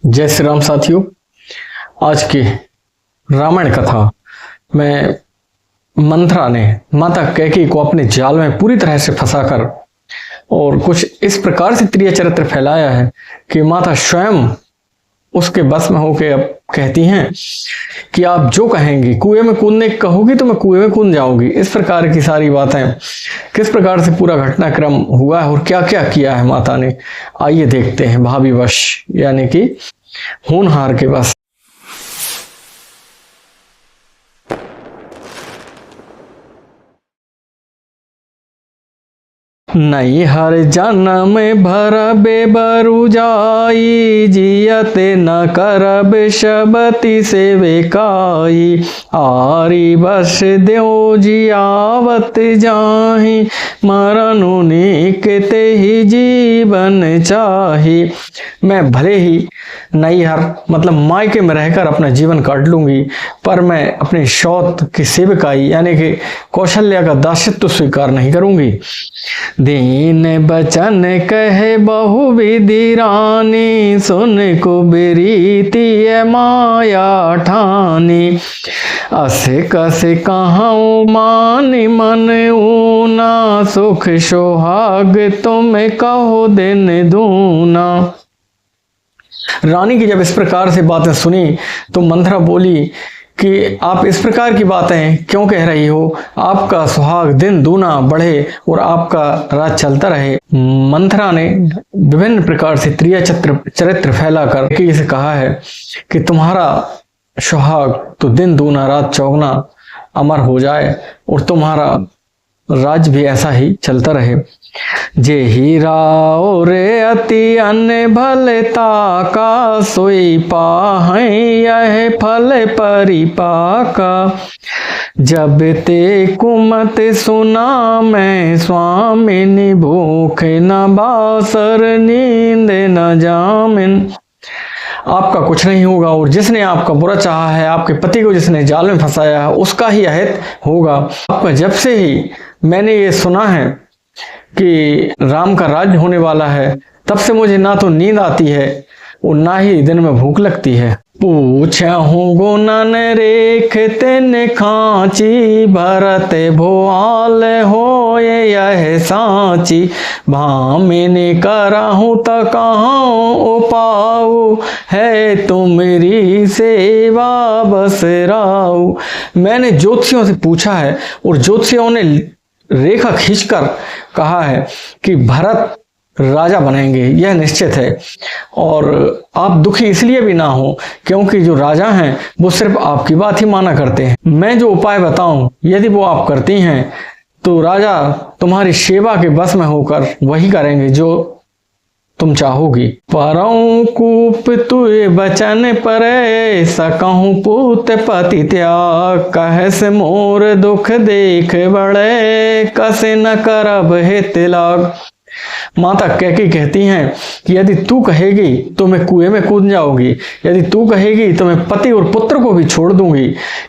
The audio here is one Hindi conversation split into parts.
जय श्री राम साथियों। आज की रामायण कथा में मंथरा ने माता कैकेयी को अपने जाल में पूरी तरह से फंसाकर और कुछ इस प्रकार से त्रिय चरित्र फैलाया है कि माता स्वयं उसके बस में होकर अब कहती हैं कि आप जो कहेंगी, कुएं में कूदने कहोगी तो मैं कुएं में कूद जाऊंगी। इस प्रकार की सारी बातें, किस प्रकार से पूरा घटनाक्रम हुआ है और क्या क्या किया है माता ने, आइए देखते हैं। भाभी वश यानी कि होनहार के बस। नहीं हर जन्म भर बेबरु जाई, जियते न करब शबती से वेकाई। आरी बस देव जियावत जाहि, मरनु निकते ही जीवन चाही। मैं भले ही नैहर मतलब मायके में रहकर अपना जीवन काट लूंगी, पर मैं अपने शौत की सेवकाई यानी कि कौशल्या का दासत्व स्वीकार नहीं करूंगी। दीन बचन कहे बहु विधि रानी, सुन कुबरीति माया ठानी। अस कस कहाऊं मानि मन ऊना, सुख सोहाग तुम कहो दिन दूना। रानी की जब इस प्रकार से बातें सुनी तो मंथरा बोली कि आप इस प्रकार की बातें क्यों कह रही हो, आपका सुहाग दिन दूना बढ़े और आपका राज चलता रहे। मंथरा ने विभिन्न प्रकार से त्रिय चरित्र फैलाकर इसे कहा है कि तुम्हारा सुहाग तो दिन दूना रात चौगुना अमर हो जाए और तुम्हारा राज भी ऐसा ही चलता रहे। जे ही राओ रे अति अन्य भलता का, सोई पाहै यह फल परिपाका। जब ते कुमत सुना मैं स्वामिनी, भूख न बासर नींद न जामिन। आपका कुछ नहीं होगा और जिसने आपका बुरा चाहा है, आपके पति को जिसने जाल में फंसाया है, उसका ही अहित होगा। आपका जब से ही मैंने ये सुना है कि राम का राज्य होने वाला है, तब से मुझे ना तो नींद आती है और ना ही दिन में भूख लगती है। पूछहूँ गुणन रेख तेन खांची, भरत भोआल हो यह सांची। भामिनी करहूँ त कहाँ उपाऊ, है तुमरी सेवा बस राऊ। मैंने ज्योतिषियों से पूछा है और ज्योतिषियों ने रेखा खींचकर कहा है कि भरत राजा बनेंगे, यह निश्चित है। और आप दुखी इसलिए भी ना हो क्योंकि जो राजा हैं वो सिर्फ आपकी बात ही माना करते हैं। मैं जो उपाय बताऊं यदि वो आप करती हैं तो राजा तुम्हारी सेवा के बस में होकर वही करेंगे जो तुम चाहोगी। परऊं कूप तुए बचन परे, सकहूं पूत पति त्याग। कहस मोर दुख देख बड़े, कसे न करब हित लाग। माता कैकेयी कहती हैं कि यदि तू कहेगी तो मैं कुएं में कूद जाऊंगी, यदि तू कहेगी तो मैं पति और पुत्र को भी छोड़ दूंगी।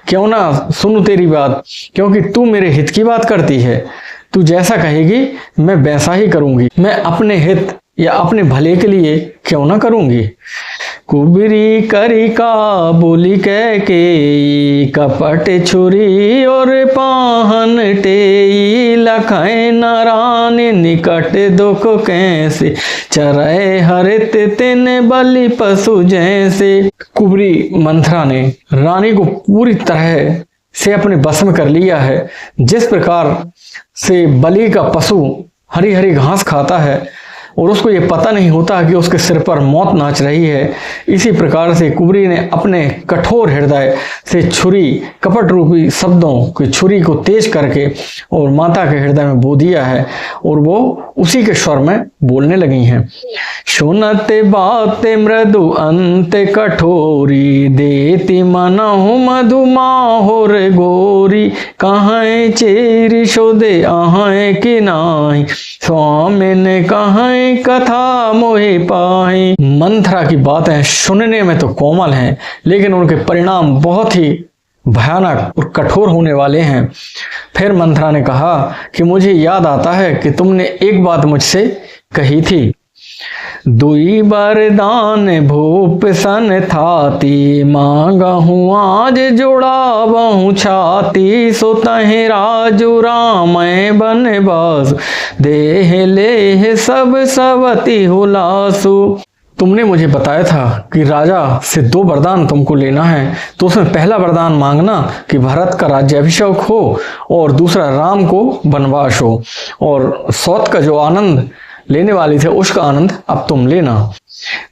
क्यों ना सुनूं तेरी बात, क्योंकि तू मेरे हित की बात करती है। तू जैसा कहेगी मैं वैसा ही करूंगी। मैं अपने हित या अपने भले के लिए क्यों ना करूंगी। कुबरी करी का बोली कैकेयी, कपट छुरी और पाहन टेई। लखै नारायण निकट दुख कैसे, चरय हरित तिन बलि पशु जैसे। कुबरी मंथरा ने रानी को पूरी तरह से अपने बस में कर लिया है। जिस प्रकार से बलि का पशु हरी हरी घास खाता है और उसको ये पता नहीं होता कि उसके सिर पर मौत नाच रही है, इसी प्रकार से कुबरी ने अपने कठोर हृदय से छुरी, कपट रूपी शब्दों की छुरी को तेज करके और माता के हृदय में बो दिया है और वो उसी के स्वर में बोलने लगी हैं। सुनत बात मृदु अंत कठोरी, देती मनहु मधु माहुर गोरी। कहाँ चेरी शोदे आहै कि नाही, स्वामी ने कहाँ कथा मोहि पाही। मंथरा की बातें सुनने में तो कोमल हैं, लेकिन उनके परिणाम बहुत ही भयानक और कठोर होने वाले हैं। फिर मंथरा ने कहा कि मुझे याद आता है कि तुमने एक बात मुझसे कही थी दुई बरदान भूप सन थाती, मांगहूँ आज जुड़ावहूँ छाती। सो तहि राजू राम बनवास, देह लेह सब सवति हुलासु। तुमने मुझे बताया था कि राजा से 2 वरदान तुमको लेना है, तो उसमें पहला वरदान मांगना कि भरत का राज्याभिषेक हो और दूसरा राम को वनवास हो, और सौत का जो आनंद लेने वाली थे उसका आनंद अब तुम लेना।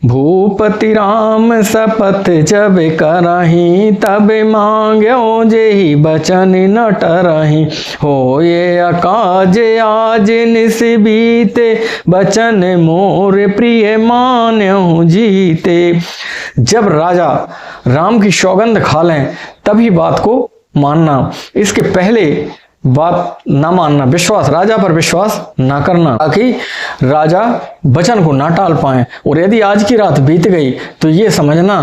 भूपति राम शपथ जब करही, तब मांग्यो जेहि बचन न टरही। हो ये अकाज आज निस बीते, बचन मोर प्रिय मान्यो जीते। जब राजा राम की सौगंध खा लें तभी बात को मानना, इसके पहले बात ना मानना, विश्वास राजा पर विश्वास ना करना, ताकि राजा वचन को ना टाल पाए। और यदि आज की रात बीत गई तो ये समझना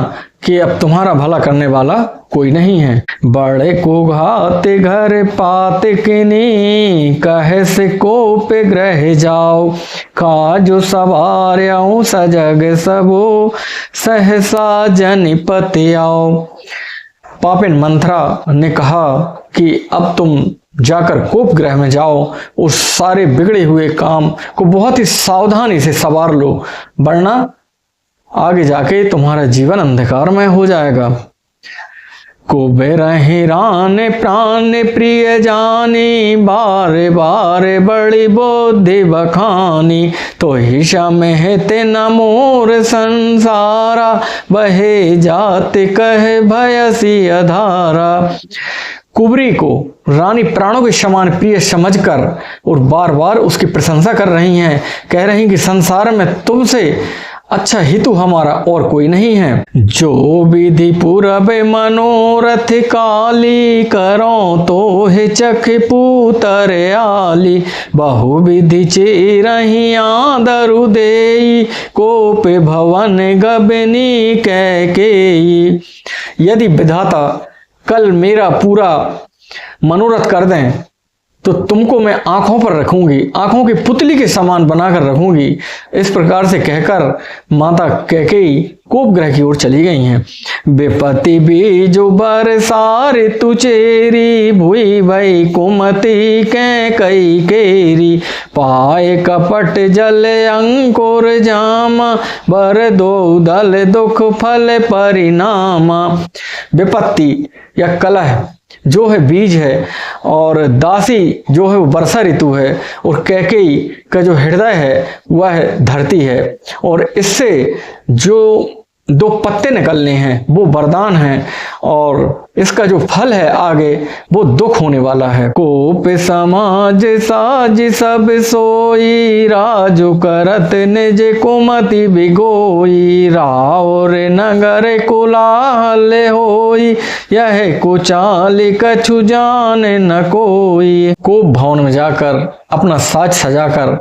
कि अब तुम्हारा भला करने वाला कोई नहीं है। बड़े को घाते घर पाते किनी, कहे से कोप ग्रह जाओ। काजो सवार्याऊं सजग सबो, सहसा जनिपति आओ। पापिन मंथरा ने कहा कि अब तुम जाकर कोप ग्रह में जाओ, उस सारे बिगड़े हुए काम को बहुत ही सावधानी से सवार लो, वरना आगे जाके तुम्हारा जीवन अंधकारमय हो जाएगा। कुबेरहि रान प्राण प्रिय जानी, बार बार बड़ी बुद्धि बखानी। तो हिशा में ते न मोर संसारा, बहे जाते कहे भयसी अधारा। कुबरी को रानी प्राणों के समान प्रिय समझकर और बार बार उसकी प्रशंसा कर रही हैं, कह रही कि संसार में तुमसे अच्छा हितु हमारा और कोई नहीं है। जो विधि पूरब मनोरथ काली, करो तो हे चख पूतर आली। बहु विधि चेरहि आदरु देई, कोप भवन गबनी कैकेयी। यदि विधाता कल मेरा पूरा मनोरथ कर दें तो तुमको मैं आंखों पर रखूंगी, आंखों की पुतली के समान बनाकर रखूंगी। इस प्रकार से कहकर माता कैकेयी कोपगृह की ओर चली गई हैं। विपत्ति बीजु बरसा ऋतु चेरी, भुई भई कुमति कैकेयी केरी। पाए कपट जल अंकुर जामा, बर दो दल दुख फल परिणामा। विपत्ति या कलह जो है बीज है, और दासी जो है वो वर्षा ऋतु है, और कैकेयी का जो हृदय है वह धरती है, और इससे जो 2 पत्ते निकलने हैं वो वरदान हैं, और इसका जो फल है आगे वो दुख होने वाला है। कोप समाज साज सब सोई, राजु करत निज कुमति बिगोई। रावर नगर कोलाहल होई, यह कुचाल कछु जान न कोई। कोप भवन में जाकर अपना साज सजाकर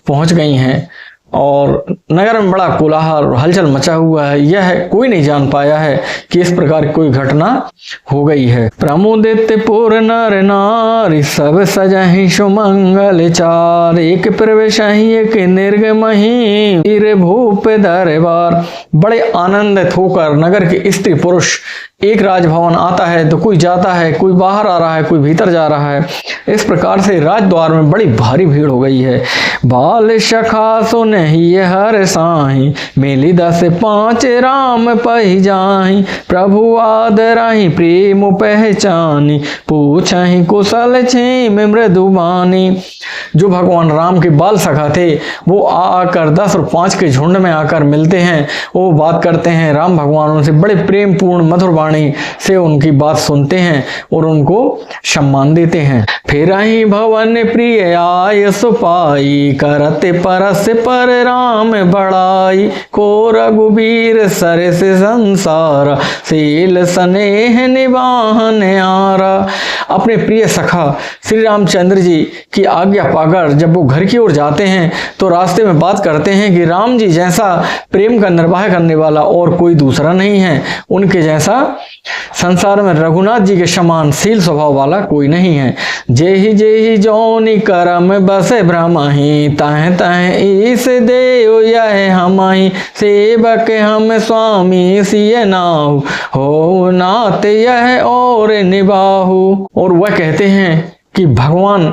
पहुंच गई हैं, और नगर में बड़ा कोलाहल और हलचल मचा हुआ है। यह कोई नहीं जान पाया है कि इस प्रकार की कोई घटना हो गई है। प्रमुदित पुर नर नारी, सब सजहि सुमंगल चार। एक प्रवेशहि एक निर्गमहि, वीर भूप दरबार। बड़े आनंदित होकर नगर के स्त्री पुरुष एक राजभवन आता है तो कोई जाता है, कोई बाहर आ रहा है, कोई भीतर जा रहा है। इस प्रकार से राजद्वार में बड़ी भारी भीड़ हो गई है। बाल सखा सुनहि हर साहि, मिली 10 5 राम पहि जाहि। प्रभु आदरहि प्रेम पहचानी, पूछहि कुशल क्षेम मृदुबानी। जो भगवान राम के बाल सखा थे वो आकर 10 और 5 के झुंड में आकर मिलते हैं, वो बात करते हैं। राम भगवान उनसे बड़े प्रेम पूर्ण मधुर वाणी से उनकी बात सुनते हैं और उनको सम्मान देते हैं। फिर ही भवन प्रिय आय सुपाई, करते परस पर राम बड़ाई। को रघुबीर सरस संसार, सील स्नेह निवाहन आरा। अपने प्रिय सखा श्री रामचंद्र जी की आज्ञा पाकर जब वो घर की ओर जाते हैं तो रास्ते में बात करते हैं कि राम जी जैसा प्रेम का निर्वाह करने वाला और कोई दूसरा नहीं है, उनके जैसा संसार में रघुनाथ जी के समान शील स्वभाव वाला कोई नहीं है। जेहि जौनि करम बसे भ्रमहि, तह तह ईस देव यह हमहि, सेवक हम स्वामी सिय नाहु, हो नात यह और निभाहु। और वह कहते हैं कि भगवान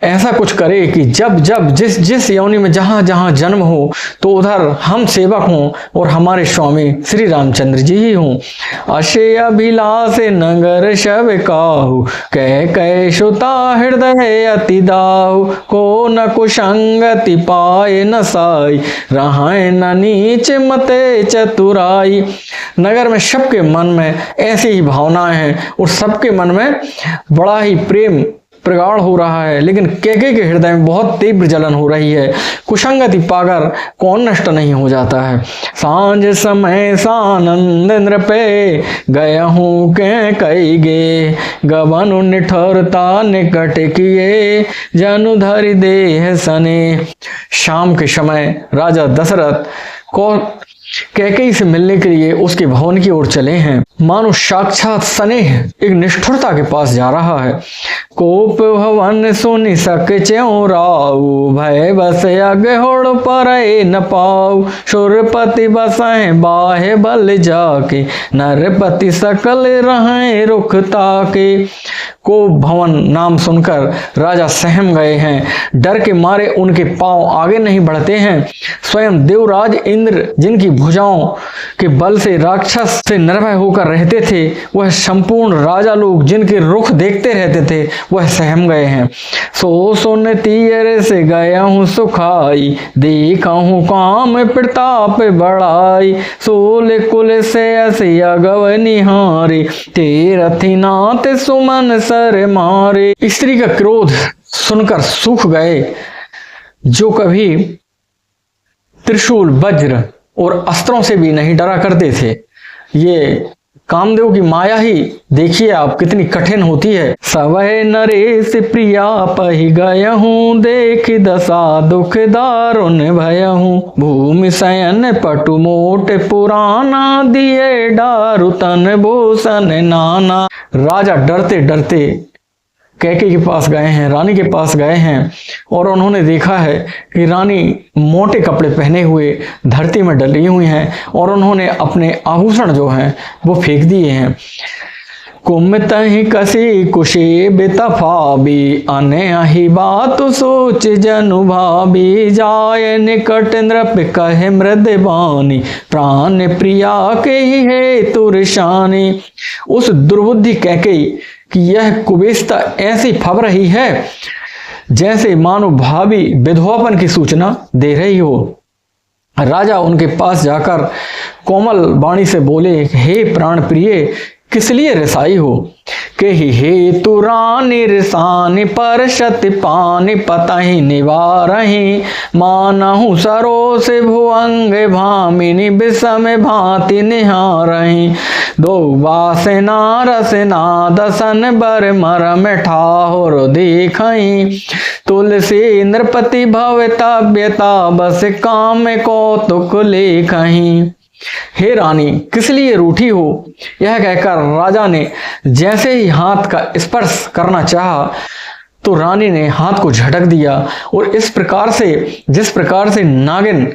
ऐसा कुछ करे कि जब जब जिस जिस योनि में जहां जहां जन्म हो तो उधर हम सेवक हों और हमारे स्वामी श्री रामचंद्र जी ही हों। अशे अभिलाष नगर शब काहू, कह कह सुता हृदय अति दाहु, को न कुसंगति पाए न साई, रहाए न नीच मते चतुराई। नगर में सबके मन में ऐसी ही भावनाएं हैं और सबके मन में बड़ा ही प्रेम प्रगाढ़ हो रहा है, लेकिन कैकेयी के हृदय में बहुत तीव्र जलन हो रही है। कुसंगति पाकर कौन नष्ट नहीं हो जाता है। सांझ समय सानंद नृपे, गया हूँ के कई गे, गबनु निठरता निकट किए, जनु धरि देह सने। शाम के समय राजा दशरथ को कैकेयी से मिलने के लिए उसके भवन की ओर चले हैं। मानो साक्षात स्नेह एक निष्ठुरता के पास जा रहा है। कोप भवन सुनि सक च्यों राऊ, भय बस अगहोड़ परए न पाऊ, सुरपति बसहें बाहे बल जाके, नरपति सकल रहें रुख ताके। कोप भवन नाम सुनकर राजा सहम गए हैं। डर के मारे उनके पांव आगे नहीं बढ़ते हैं। स्वयं देवराज इंद्र जिनकी भुजाओं के बल से राक्षस से निर्भय होकर रहते थे, वह संपूर्ण राजा लोग जिनके रुख देखते रहते थे, वह सहम गए हैं। सो सुन तीर से गया हूँ सुखाई, देखा हूँ काम प्रताप बढ़ाई, सोल कुल से असिया गव निहारे, तेरथी नाथ सुमन सर मारे। स्त्री का क्रोध सुनकर सूख गए। जो कभी त्रिशूल वज्र और अस्त्रों से भी नहीं डरा करते थे, ये कामदेव की माया ही देखिए आप कितनी कठिन होती है। सवै नरेश प्रिया पहि गयहूँ, देख दशा दुख दारुण भयहूँ, भूमि शयन पटु मोट पुराना, दिए डारु तन भूषण नाना। राजा डरते डरते कैकेयी के पास गए हैं, रानी के पास गए हैं और उन्होंने देखा है कि रानी मोटे कपड़े पहने हुए धरती में डली हुई हैं और उन्होंने अपने आभूषण जो हैं वो फेंक दिए हैं। कुमत ही कसी कुशे बेतफाबी, अने बात सोच जनु भाबी, जाय निकट नृप कहे मृद बानी, प्राण प्रिया के ही है तुरशानी। उस दुर्बुद्धि कैकेयी कि यह कुबेस्ता ऐसी फब रही है जैसे मानो भाभी विधवापन की सूचना दे रही हो। राजा उनके पास जाकर कोमल वाणी से बोले, हे प्राण प्रिय, किस लिए रिसाई हो? कही हे तु रानी रिसानी, परशत पानी पतहि निवारहि, मानहु सरोस भुअंग भामिनी, विषम भांति निहारहि, दो बासना रसना दसन बर मरम ठाहुर देखहि, तुलसी नृपति भवतव्यता, बस काम कौतुक लेखहि। हे रानी, किस लिए रूठी हो? यह कहकर राजा ने जैसे ही हाथ का स्पर्श करना चाहा तो रानी ने हाथ को झटक दिया और इस प्रकार से, जिस प्रकार से नागिन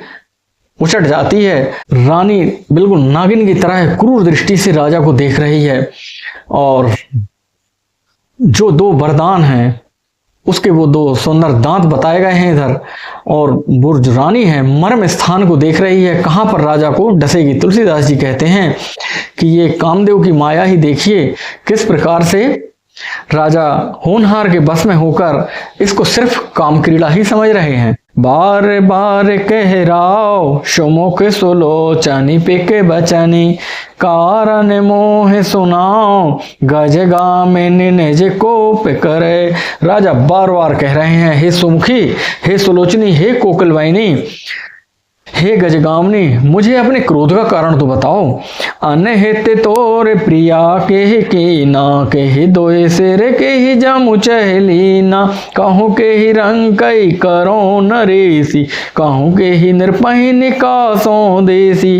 उचट जाती है, रानी बिल्कुल नागिन की तरह क्रूर दृष्टि से राजा को देख रही है। और जो दो वरदान हैं उसके वो दो सुंदर दांत बताए गए हैं इधर, और वो जो रानी है मर्म स्थान को देख रही है, कहां पर राजा को डसेगी। तुलसीदास जी कहते हैं कि ये कामदेव की माया ही देखिए किस प्रकार से राजा होनहार के बस में होकर इसको सिर्फ काम क्रीड़ा ही समझ रहे हैं। बार बार कह राव सुमुख सुलोचनी, पिक बचनी कारण मोह सुनाओ, गज गामिनी निज कोप करे। राजा बार बार कह रहे हैं, हे सुमुखी, हे सुलोचनी, हे कोकिलवाहिनी, हे गजगामिनी, मुझे अपने क्रोध का कारण तो बताओ। अनहित तोर प्रिया के ना कही दोए सिर के ही जमु चहलीना, कहूँ के ही रंग कई करो नरेसी, कहूँ के ही नृपहि निकासों देसी।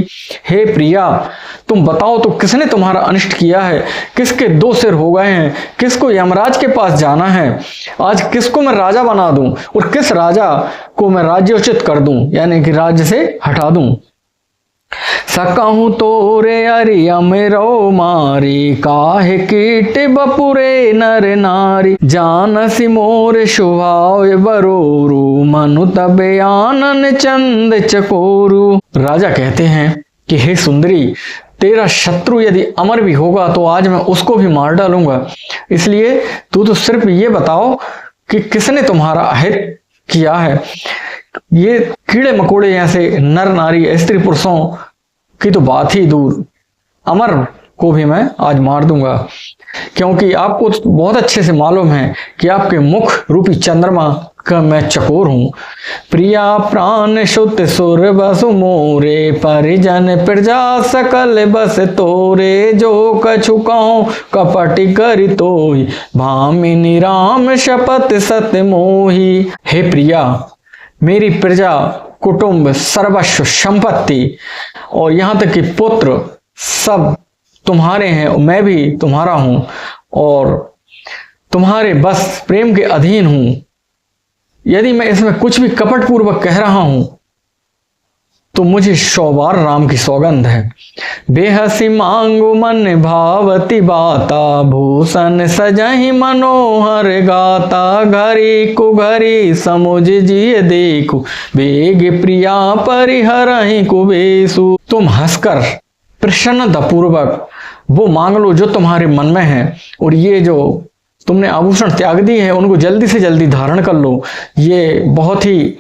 हे प्रिया, तुम बताओ तो किसने तुम्हारा अनिष्ट किया है? किसके 2 सिर हो गए हैं? किसको यमराज के पास जाना है? आज किसको मैं राजा बना दूं और किस राजा को मैं राज्योचित कर दूं, यानी कि राज्य से हटा दूं। सकहूँ तोरे अरिया मेरो मारी, काहे कीट बपुरे नर नारी, जानसी मोर शुभाव बरोरू, मनु तबे आनन चंद चकोरू। राजा कहते हैं कि हे सुंदरी, तेरा शत्रु यदि अमर भी होगा तो आज मैं उसको भी मार डालूंगा। इसलिए तू तो सिर्फ ये बताओ कि किसने तुम्हारा अहित किया है। ये कीड़े मकोड़े ऐसे नर नारी स्त्री पुरुषों की तो बात ही दूर, अमर को भी मैं आज मार दूंगा, क्योंकि आपको बहुत अच्छे से मालूम है कि आपके मुख रूपी चंद्रमा का मैं चकोर हूं। प्रिया प्राण शुद्ध सुर बसु मोरे, परिजन प्रजा सकल बस तोरे, जो कछु कहूं कपट करि तोहि, भामिनी राम शपथ सत मोहि। हे प्रिया, मेरी प्रजा कुटुंब सर्वस्व संपत्ति और यहाँ तक कि पुत्र सब तुम्हारे हैं, मैं भी तुम्हारा हूं और तुम्हारे बस प्रेम के अधीन हूं। यदि मैं इसमें कुछ भी कपट पूर्वक कह रहा हूं तो मुझे 100 बार राम की सौगंध है। बेहसी मांगु मन भावती बाता, भूषण सजहि मनोहर गाता, घरी कुघरी समुझ जिय देखु, बेग प्रिया परिहरहि कुबेसु। तुम हंसकर प्रसन्नता पूर्वक वो मांग लो जो तुम्हारे मन में है, और ये जो तुमने आभूषण त्याग दी है उनको जल्दी से जल्दी धारण कर लो। ये बहुत ही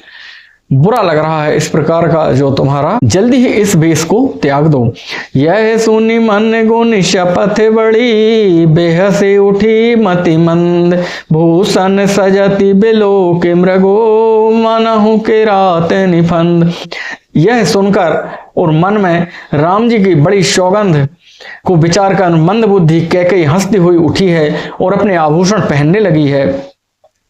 बुरा लग रहा है इस प्रकार का जो तुम्हारा, जल्दी ही इस वेश को त्याग दो। यह सुनी मन गुण शपथ बड़ी, बेहसे उठी मति मंद, भूषण सजति बिलो के मृगो, मनहु के रात निफंद। यह सुनकर और मन में राम जी की बड़ी सौगंध को विचार कर मंद बुद्धि कैकेयी हंसती हुई उठी है और अपने आभूषण पहनने लगी है,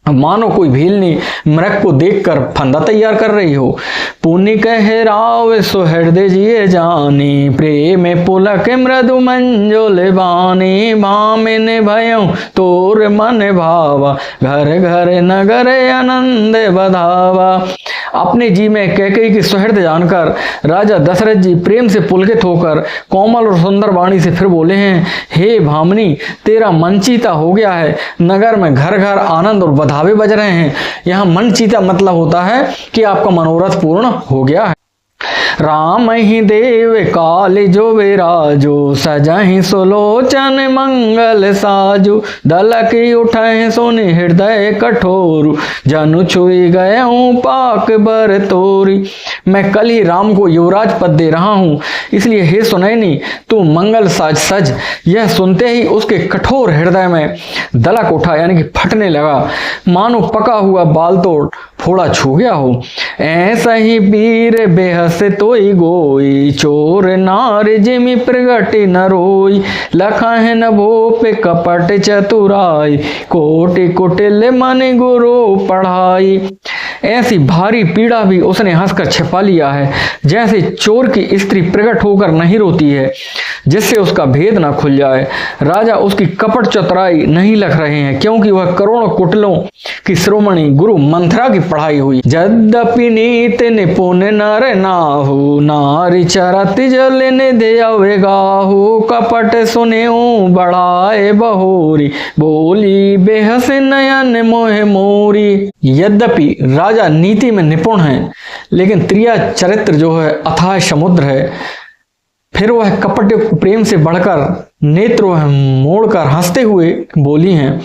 मानो कोई भीलनी मृग को देखकर फंदा तैयार कर रही हो। पुण्य कह राव सो हृदय जिए जानी, प्रेम पुलक मृदु मंजुल बानी, भामिन भयं तोर मन भावा, घर घर नगर आनंद बधावा। अपने जी में कैकेयी की सुहृद जानकर राजा दशरथ जी प्रेम से पुलकित होकर कोमल और सुंदर वाणी से फिर बोले हैं, हे भामिनी, तेरा मन चीता हो गया है, नगर में घर घर आनंद और बधावे बज रहे हैं। यहाँ मन चीता मतलब होता है कि आपका मनोरथ पूर्ण हो गया है। राम ही देव काल जो विराजो, सजहि सुलोचन मंगल साजु, दलक उठे सुनि हृदय कठोरु, जनु छुई गयऊं पाक बर तोरी। मैं कल ही राम को युवराज पद दे रहा हूँ, इसलिए हे सुनैनी तू मंगल साज सज। यह सुनते ही उसके कठोर हृदय में दलक उठा, यानी कि फटने लगा, मानो पका हुआ बाल तोड़ फोड़ा छू गया हो। ऐसा ही वीर बेहस तोई गोई, चोर नार जिमि प्रगति न रोई, लखह न भोप कपट चतुराई, कोटि कुटिल मन गुरु पढ़ाई। ऐसी भारी पीड़ा भी उसने हंसकर छिपा लिया है, जैसे चोर की स्त्री प्रकट होकर नहीं रोती है जिससे उसका भेद ना खुल जाए। राजा उसकी कपट चतुराई नहीं लख रहे हैं, क्योंकि वह करोड़ों कुटिलों की शिरोमणि गुरु मंथरा की पढ़ाई हुई। यद्यपि नीत निपुण नर नाहु, नारी चरत जल निधि अवेगाहु, कपट सुनेऊ बढ़ाए बहोरी, बोली बेहस नयन मोह मोरी। यद्यपि राजा नीति में निपुण है, लेकिन त्रिया चरित्र जो है अथाह समुद्र है। फिर वह कपट प्रेम से बढ़कर नेत्र वह मोड़कर हंसते हुए बोली हैं,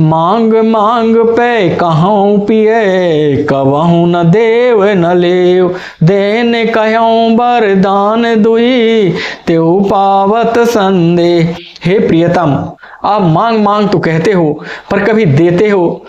मांग मांग पे कहाँ पिए, कबहू न देव न लेव, देने कहूँ वरदान दुई, त्यों पावत संदेह। हे प्रियतम, आप मांग मांग तो कहते हो पर कभी देते हो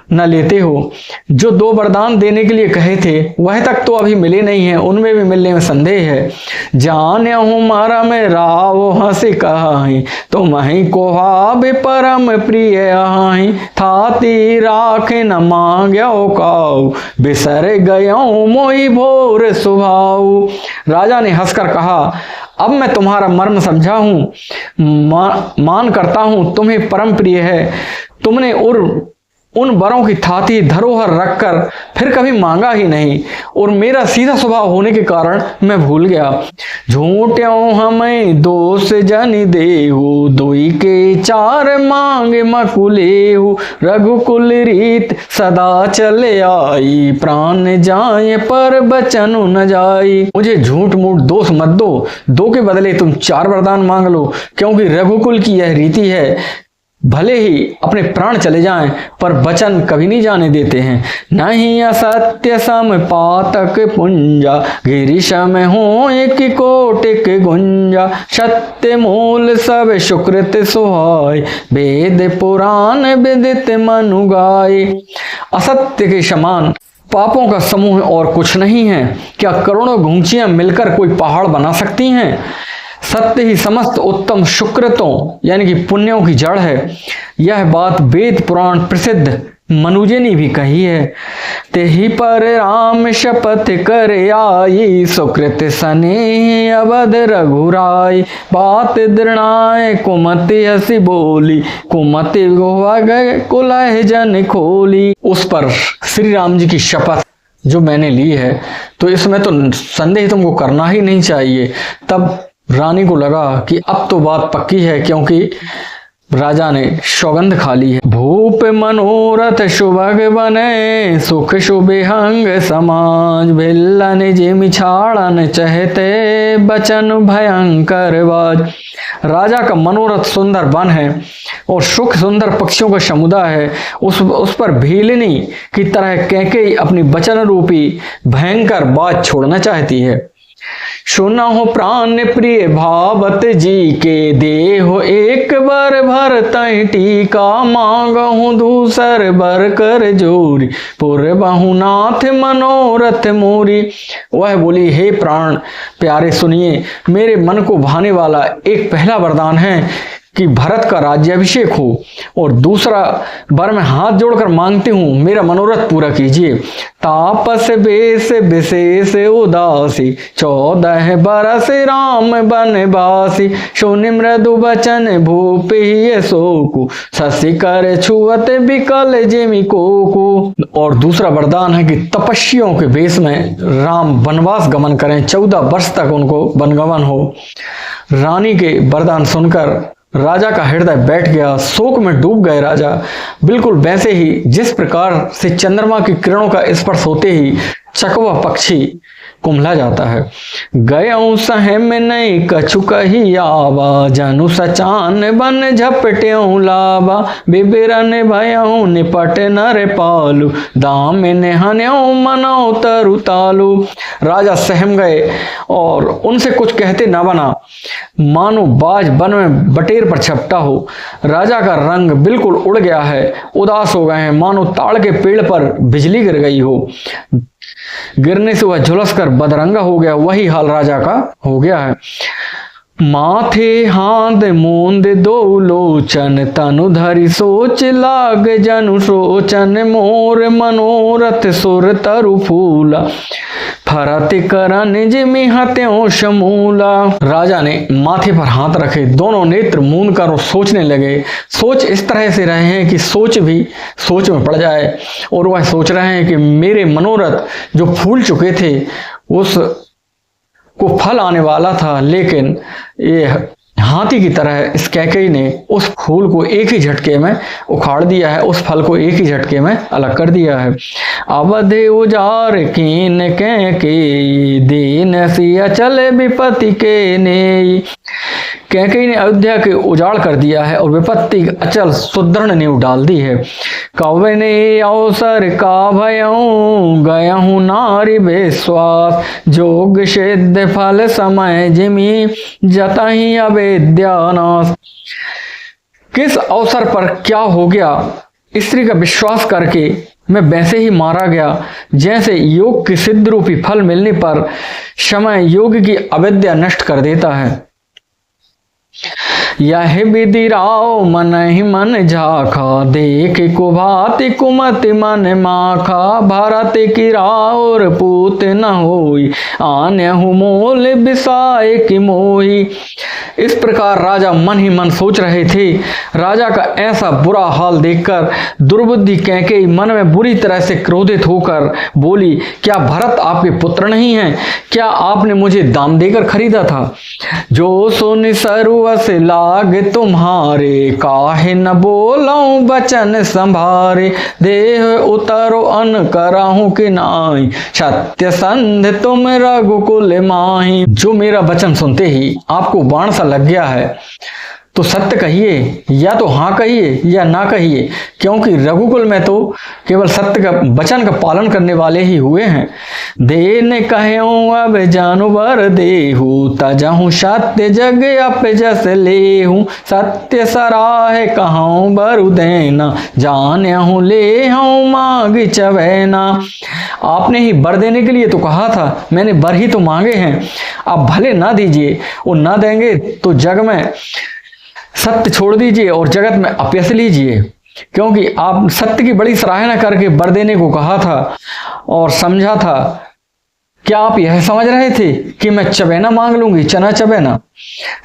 न लेते हो। जो 2 वरदान देने के लिए कहे थे वह तक तो अभी मिले नहीं हैं, उनमें भी मिलने में संदेह है। जान्यहु मरम राव हंसी कहाई, तुम ही को भाव परम प्रिय आही, थाती राख न मांग्यो काऊ, बिसर गयो मोई भोर सुभाऊ। राजा ने हंसकर कहा, अब मैं तुम्हारा मर्म समझा हूँ, मान करता हूँ तुम्हें परम प्रिय है। तुमने उन वरों की थाती धरोहर रखकर फिर कभी मांगा ही नहीं, और मेरा सीधा स्वभाव होने के कारण मैं भूल गया। झूठ्यों हमें दोष जन देहु, दुई के 4 मांग मकुलेहु, रघुकुल रीत सदा चले आई, प्राण जाए पर बचन न जाई। मुझे झूठ मूठ दोष मत दो, 2 के बदले तुम 4 वरदान मांग लो, क्योंकि रघुकुल की यह रीति है, भले ही अपने प्राण चले जाएं पर वचन कभी नहीं जाने देते हैं। नहीं असत्य सम पातक पुंजा, गिरीश में हो एक कोटिक गुंजा, सत्य मूल सब सुकृत सुहाय, वेद पुराण विदित मनु गाय। असत्य के समान पापों का समूह और कुछ नहीं है, क्या करोड़ों घूंचियां मिलकर कोई पहाड़ बना सकती हैं? सत्य ही समस्त उत्तम सुकृतों यानी कि पुण्यों की जड़ है। यह बात वेद पुराण प्रसिद्ध मनुजे ने भी कही है। तेहि पर राम शपथ कर आई, सुकृत सने अवध रघुराई, बात दृढ़ाए कुमति हसी बोली, कुमति गोवा गए कुलह जन खोली। उस पर श्री राम जी की शपथ जो मैंने ली है, तो इसमें तो संदेह तुमको करना ही नहीं चाहिए। तब रानी को लगा कि अब तो बात पक्की है, क्योंकि राजा ने सौगंध खा ली है। भूप मनोरथ शुभग बने, सुख शुभहंग समाज, भिल्लन जिमि छाड़न चहते, बचन भयंकर बाज। राजा का मनोरथ सुंदर वन है और सुख सुंदर पक्षियों का समुदाय है। उस पर भीलनी की तरह कैकेयी अपनी वचन रूपी भयंकर बात छोड़ना चाहती है। सुना हो प्राण प्रिय भावत जी के, देहो एक बार भर तई टीका, मांगहु दूसर बर कर जोरी, पुर बहुनाथ मनोरथ मोरी। वह बोली, हे प्राण प्यारे सुनिए, मेरे मन को भाने वाला एक पहला वरदान है कि भरत का राज्याभिषेक हो, और दूसरा वर मैं हाथ जोड़कर मांगती हूँ, मेरा मनोरथ पूरा कीजिए। तापस बेस विशेष उदासी, 14 बरस राम बनवासी, सुनि मृदु बचन भूप ही शोकु, शशि कर छुअत विकल जिमि कोकु। और दूसरा वरदान है कि तपस्वियों के वेश में राम वनवास गमन करें, 14 वर्ष तक उनको वनगमन हो। रानी के वरदान सुनकर राजा का हृदय बैठ गया, शोक में डूब गए राजा। बिल्कुल वैसे ही जिस प्रकार से चंद्रमा की किरणों का स्पर्श होते ही चकवा पक्षी कुम्हला जाता है। गयऊ सहम नहीं कछु कही आवा, जनु सचान बन झपट्यों लावा, बिबिरन भयऊ निपट नर पालू, दाम नेहन्यों मनो तरु तालू। राजा सहम गए और उनसे कुछ कहते न बना, मानो बाज वन में बटेर पर छपटा हो। राजा का रंग बिल्कुल उड़ गया है, उदास हो गए हैं, मानो ताड़ के पेड़ पर बिजली गिर गई हो। गिरने से वह झुलस कर बदरंगा हो गया, वही हाल राजा का हो गया है। माथे हाथ मूंद दो लोचन, तनु धरि सोच लाग जनु सोचन, मोर मनोरथ सुर तरु फूला, फरत करन जिमि हत्यों शमूला। राजा ने माथे पर हाथ रखे, दोनों नेत्र मूंद कर सोचने लगे। सोच इस तरह से रहे हैं कि सोच भी सोच में पड़ जाए, और वह सोच रहे हैं कि मेरे मनोरथ जो फूल चुके थे उस को फल आने वाला था, लेकिन ये हाथी की तरह इस कैकेयी ने उस फूल को एक ही झटके में उखाड़ दिया है, उस फल को एक ही झटके में अलग कर दिया है। अवधि उजार कीन कैकेयी, दीन सिया चले विपत्ति के नेई। कैकेयी ने अयोध्या के उजाड़ कर दिया है और विपत्ति अचल सुदृढ़ नींव डाल दी है। कवने अवसर का भयऊं, गयहूं नारी विश्वास, जोग सिद्ध फल समय जिमि, जतहि अवेद्यानाश। किस अवसर पर क्या हो गया स्त्री का विश्वास करके मैं वैसे ही मारा गया जैसे योग की सिद्ध रूपी फल मिलने पर समय योग की अविद्या नष्ट कर देता है। यह विधि राव मन ही मन झाखा, देख को भाति कुमति मन माखा, भारत की रावर पूत न होई, आन्यहु मोल बिसाए की मोही। इस प्रकार राजा मन ही मन सोच रहे थे। राजा का ऐसा बुरा हाल देखकर दुर्बुद्धि कैकेयी मन में बुरी तरह से क्रोधित होकर बोली, क्या भरत आपके पुत्र नहीं हैं? क्या आपने मुझे दाम देकर खरीदा था? जो सुन सर्वस लाग तुम्हारे, काहे न बोलऊं बचन संभारे, देह उतरो अन कराहूं कि नाई, सत्य संध तुम रघुकुल माही। जो मेरा वचन सुनते ही आपको बाण सा लग गया है तो सत्य कहिए, या तो हाँ कहिए या ना कहिए, क्योंकि रघुकुल में तो केवल सत्य का वचन का पालन करने वाले ही हुए हैं। देने कहूँ अब जानवर देहू, तजहूँ सत्य जग अप जस लेहूँ, सत्य सराहे कहूँ बरु देना, जानहूँ ले हूँ मांग चवैना। आपने ही बर देने के लिए तो कहा था, मैंने बर ही तो मांगे हैं। आप भले ना दीजिए और ना देंगे तो जग में सत्य छोड़ दीजिए और जगत में अपयश लीजिए, क्योंकि आप सत्य की बड़ी सराहना करके बर देने को कहा था और समझा था। क्या आप यह समझ रहे थे कि मैं चबैना मांग लूंगी, चना चबैना?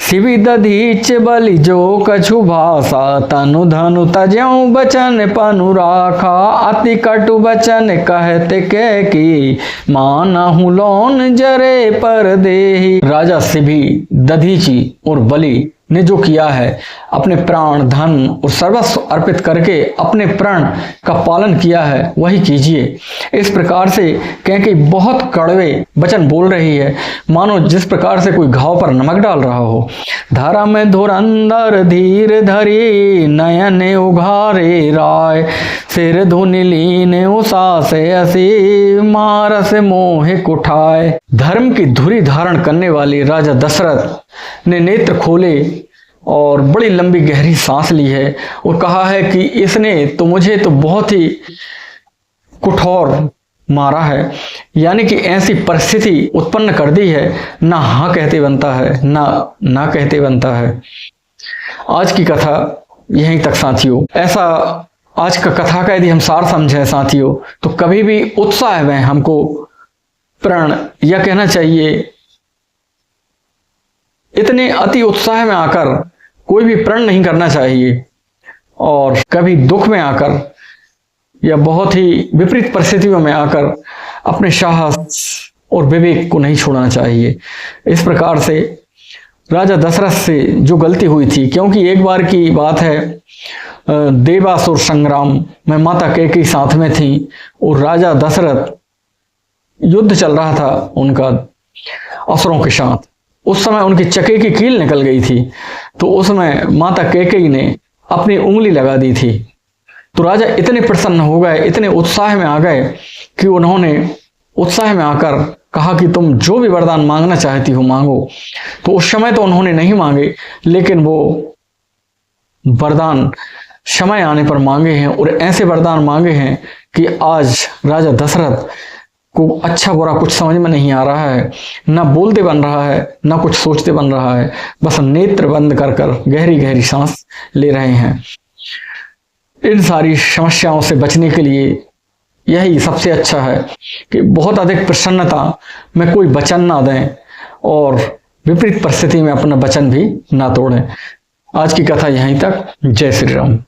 शिवी दधीच बलि जो कछु भाषा, तनु धनु तज्यऊ बचन पनु राखा, अति कटु बचन कहते कह की, मानहु लोन जरे पर देही। राजा शिवी, दधीची और बलि ने जो किया है, अपने प्राण धन और सर्वस्व अर्पित करके अपने प्रण का पालन किया है, वही कीजिए। इस प्रकार से कैकेयी बहुत कड़वे वचन बोल रही है, मानो जिस प्रकार से कोई घाव पर नमक डाल रहा हो। धर्म धुरंधर धीर धरी, नयन उघारे राय, सिर धुनि लीन उषा से असी, मारस मोह कुठाए। धर्म की धुरी धारण करने वाली राजा दशरथ ने नेत्र खोले और बड़ी लंबी गहरी सांस ली है और कहा है कि इसने तो मुझे तो बहुत ही कठोर मारा है, यानी कि ऐसी परिस्थिति उत्पन्न कर दी है, ना हाँ कहते बनता है ना कहते बनता है। आज की कथा यहीं तक साथियों। ऐसा आज का कथा का यदि हम सार समझें साथियों, तो कभी भी उत्साह में हमको प्रण, या कहना चाहिए इतने अति उत्साह में आकर कोई भी प्रण नहीं करना चाहिए, और कभी दुख में आकर या बहुत ही विपरीत परिस्थितियों में आकर अपने साहस और विवेक को नहीं छोड़ना चाहिए। इस प्रकार से राजा दशरथ से जो गलती हुई थी, क्योंकि एक बार की बात है, देवासुर संग्राम में माता कैकेयी साथ में थी और राजा दशरथ युद्ध चल रहा था उनका असुरों के साथ। उस समय उनकी चके की कील निकल गई थी, तो उसमें माता कैकेयी ने अपनी उंगली लगा दी थी। तो राजा इतने प्रसन्न हो गए, इतने उत्साह में आ गए कि उन्होंने उत्साह में आकर कहा कि तुम जो भी वरदान मांगना चाहती हो मांगो। तो उस समय तो उन्होंने नहीं मांगे, लेकिन वो वरदान समय आने पर मांगे हैं, और ऐसे वरदान मांगे हैं कि आज राजा दशरथ को अच्छा बुरा कुछ समझ में नहीं आ रहा है, ना बोलते बन रहा है, ना कुछ सोचते बन रहा है, बस नेत्र बंद कर कर गहरी गहरी सांस ले रहे हैं। इन सारी समस्याओं से बचने के लिए यही सबसे अच्छा है कि बहुत अधिक प्रसन्नता में कोई वचन ना दें और विपरीत परिस्थिति में अपना वचन भी ना तोड़ें। आज की कथा यहीं तक। जय श्री राम।